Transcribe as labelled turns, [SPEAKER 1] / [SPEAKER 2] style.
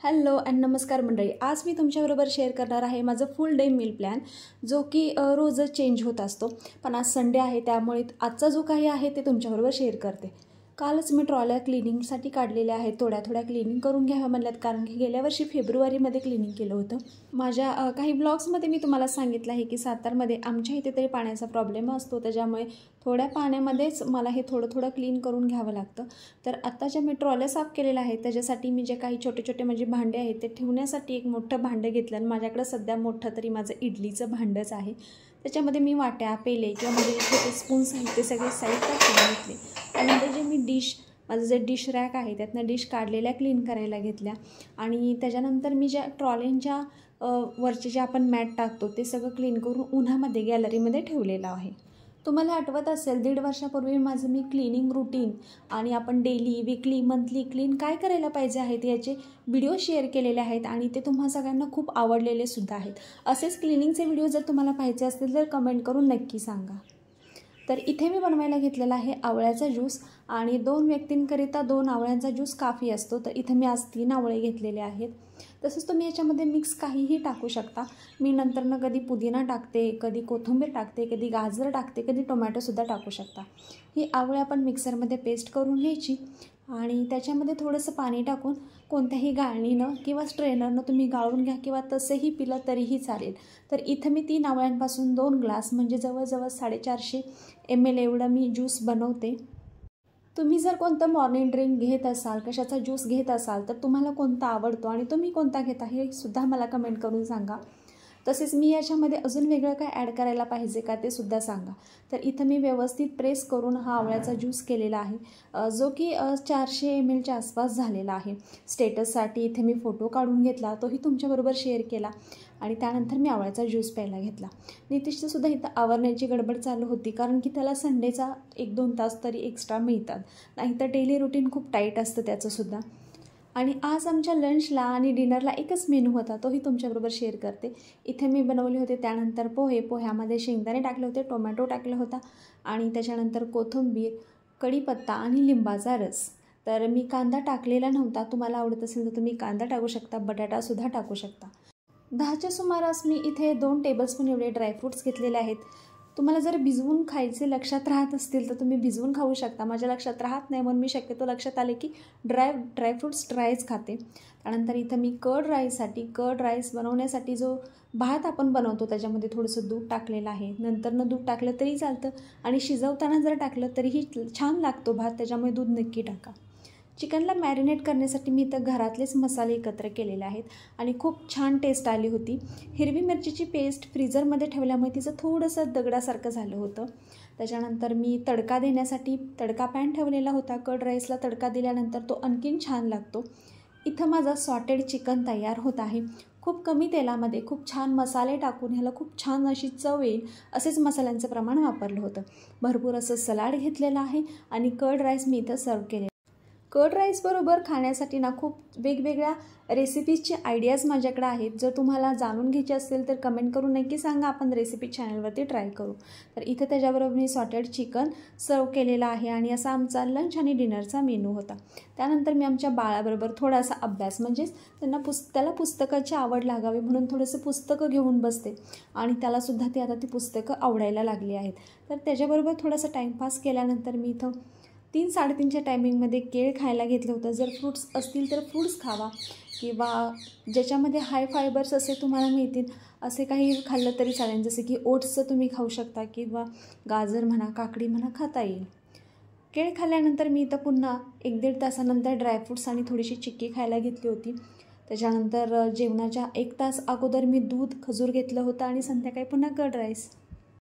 [SPEAKER 1] Hello and नमस्कार मंडळी. आज मी तुमच्याबरोबर शेअर करणार आहे माझं फुल डे मील प्लॅन, जो की रोजच चेंज होत असतो. पण आज संडे आहे, त्यामुळे आजचा जो काही आहे ते तुमच्याबरोबर शेअर करते. कालच मी ट्रॉल्या क्लिनिंगसाठी काढलेल्या आहेत. थोड्या क्लिनिंग करून घ्याव्या म्हणल्यात, कारण की गेल्या वर्षी फेब्रुवारीमध्ये क्लिनिंग केलं होतं. माझ्या काही ब्लॉग्समध्ये मी तुम्हाला सांगितलं आहे की सातारमध्ये आमच्या इथे तरी पाण्याचा प्रॉब्लेम असतो, त्याच्यामुळे थोड्या पाण्यामध्येच मला हे थोडं क्लीन करून घ्यावं लागतं. तर आत्ता ज्या मी ट्रॉल्या साफ केलेल्या आहेत त्याच्यासाठी मी जे काही छोटे म्हणजे भांडे आहेत ते ठेवण्यासाठी एक मोठं भांडं घेतलं. आणि माझ्याकडं सध्या मोठं तरी माझं इडलीचं भांडंच आहे. त्याच्यामध्ये मी वाट्या, पेले किंवा म्हणजे छोटे स्पून्स आहेत ते सगळे साईडला ठेवून घेतले. त्यानंतर जे मी माझं जे डिश रॅक आहे त्यातनं डिश काढलेल्या क्लीन करायला घेतल्या. आणि त्याच्यानंतर मी ज्या ट्रॉलींच्या वरचे जे आपण मॅट टाकतो ते सगळं क्लीन करून उन्हामध्ये गॅलरीमध्ये ठेवलेलं आहे. तुम्हाला आठवत असेल 1.5 वर्षापूर्वी माझं मी क्लिनिंग रूटीन आणि आपण डेली, वीकली, मंथली क्लीन काय करायला पाहिजे आहेत याचे व्हिडिओ शेअर केलेले आहेत आणि ते तुम्हा सगळ्यांना खूप आवडलेले सुद्धा आहेत. असेच क्लिनिंगचे व्हिडिओ जर तुम्हाला पाहिजे असतील तर कमेंट करून नक्की सांगा. तर इथे मी बनवायला घेतलेला आहे आवळ्याचा ज्यूस, आणि 2 व्यक्तींकरिता 2 आवळ्यांचा ज्यूस काफी असतो. तर इथे मी आज 3 आवळे घेतलेले आहेत. तसंच तुम्ही याच्यामध्ये मिक्स काहीही टाकू शकता. मी नंतरनं कधी पुदिना टाकते, कधी कोथिंबीर टाकते, कधी गाजर टाकते, कधी टोमॅटोसुद्धा टाकू शकता. ही आवळे आपण मिक्सरमध्ये पेस्ट करून घ्यायची आणि त्याच्यामध्ये थोडंसं पाणी टाकून कोणत्याही गाळणीनं किंवा स्ट्रेनरनं तुम्ही गाळून घ्या, किंवा तसंही पिलं तरीही चालेल. तर इथं मी 3 आवळ्यांपासून 2 ग्लास म्हणजे जवळजवळ 450 ml एवढा मी ज्यूस बनवते. तुम्ही जर कोणतं मॉर्निंग ड्रिंक घेत असाल, कशाचा ज्यूस घेत असाल, तर तुम्हाला कोणता आवडतो आणि तुम्ही कोणता घेता हे सुद्धा मला कमेंट करून सांगा. तसेच मी याच्यामध्ये अजून वेगळं काय ॲड करायला पाहिजे का ते सुद्धा सांगा. तर इथं मी व्यवस्थित प्रेस करून हा आवळ्याचा ज्यूस केलेला आहे, जो की 400 ml आसपास झालेला आहे. स्टेटससाठी इथे मी फोटो काढून घेतला, तोही तुमच्याबरोबर शेअर केला. आणि त्यानंतर मी आवळ्याचा ज्यूस प्यायला घेतला. नितीशचं सुद्धा इथं आवरण्याची गडबड चालू होती, कारण की त्याला संडेचा 1-2 तास तरी एक्स्ट्रा मिळतात. नाहीतर डेली रुटीन खूप टाईट असतं त्याचंसुद्धा. आणि आज आमच्या लंचला आणि डिनरला एकच मेनू होता, तोही तुमच्याबरोबर शेअर करते. इथे मी बनवले होते त्यानंतर पोह्यामध्ये शेंगदाणे टाकले होते, टोमॅटो टाकला होता आणि त्याच्यानंतर कोथिंबीर, कढीपत्ता आणि लिंबाचा रस. तर मी कांदा टाकलेला नव्हता. तुम्हाला आवडत असेल तर तुम्ही कांदा टाकू शकता, बटाटासुद्धा टाकू शकता. 10च्या सुमारास मी इथे 2 टेबलस्पून एवढे ड्रायफ्रूट्स घेतलेले आहेत. तुम्हाला जर भिजवून खायचे लक्षात राहत असतील तर तुम्ही भिजवून खाऊ शकता. माझ्या लक्षात राहत नाही म्हणून मी शक्यतो लक्षात आले की ड्रायफ्रूट्स ड्रायच खाते. त्यानंतर इथं मी कर्ड राईस बनवण्यासाठी जो भात आपण बनवतो त्याच्यामध्ये थोडंसं दूध टाकलेलं आहे. नंतरनं दूध टाकलं तरी चालतं आणि शिजवताना जर टाकलं तरीही छान लागतो भात, त्याच्यामुळे दूध नक्की टाका. चिकनला मॅरिनेट करण्यासाठी मी इथं घरातलेच मसाले एकत्र केलेले आहेत आणि खूप छान टेस्ट आली होती. हिरवी मिरचीची पेस्ट फ्रीझरमध्ये ठेवल्यामुळे तिचं थोडंसं दगडासारखं झालं होतं. त्याच्यानंतर मी तडका देण्यासाठी तडका पॅन ठेवलेला होता. कर्ड राईसला तडका दिल्यानंतर तो आणखीन छान लागतो. इथं माझा सॉटेड चिकन तयार होत आहे. खूप कमी तेलामध्ये खूप छान मसाले टाकून ह्याला खूप छान अशी चव येईल असेच मसाल्यांचं प्रमाण वापरलं होतं. भरपूर असं सलाड घेतलेलं आहे आणि कर्ड राईस मी इथं सर्व केले. कर्ड राईसबरोबर खाण्यासाठी ना खूप वेगवेगळ्या रेसिपीजचे आयडियाज माझ्याकडे आहेत. जर तुम्हाला जाणून घ्यायचे असतील तर कमेंट करून नक्की सांगा, आपण रेसिपी चॅनलवरती ट्राय करू. तर इथं त्याच्याबरोबर मी सॉटेड चिकन सर्व केलेलं आहे आणि असा आमचा लंच आणि डिनरचा मेनू होता. त्यानंतर मी आमच्या बाळाबरोबर थोडासा अभ्यास, म्हणजेच त्याला पुस्तकाची आवड लागावी म्हणून थोडंसं पुस्तकं घेऊन बसते आणि त्यालासुद्धा ती आता ती पुस्तकं आवडायला लागली आहेत. तर त्याच्याबरोबर थोडासा टाईमपास केल्यानंतर मी इथं 3-3:30च्या टायमिंगमध्ये केळ खायला घेतलं होतं. जर फ्रूट्स असतील तर फ्रूट्स खावा, किंवा ज्याच्यामध्ये हाय फायबर्स असे तुम्हाला मिळतील असे काही खाल्लं तरी चालेल. जसे की ओट्सचं तुम्ही खाऊ शकता, किंवा गाजर म्हणा, काकडी म्हणा, खाता येईल. केळ खाल्ल्यानंतर मी इथं पुन्हा 1-1.5 तासानंतर ड्रायफ्रूट्स आणि थोडीशी चिक्की खायला घेतली होती. त्याच्यानंतर जेवणाच्या 1 तास अगोदर मी दूध, खजूर घेतलं होतं आणि संध्याकाळी पुन्हा कर्ड राईस.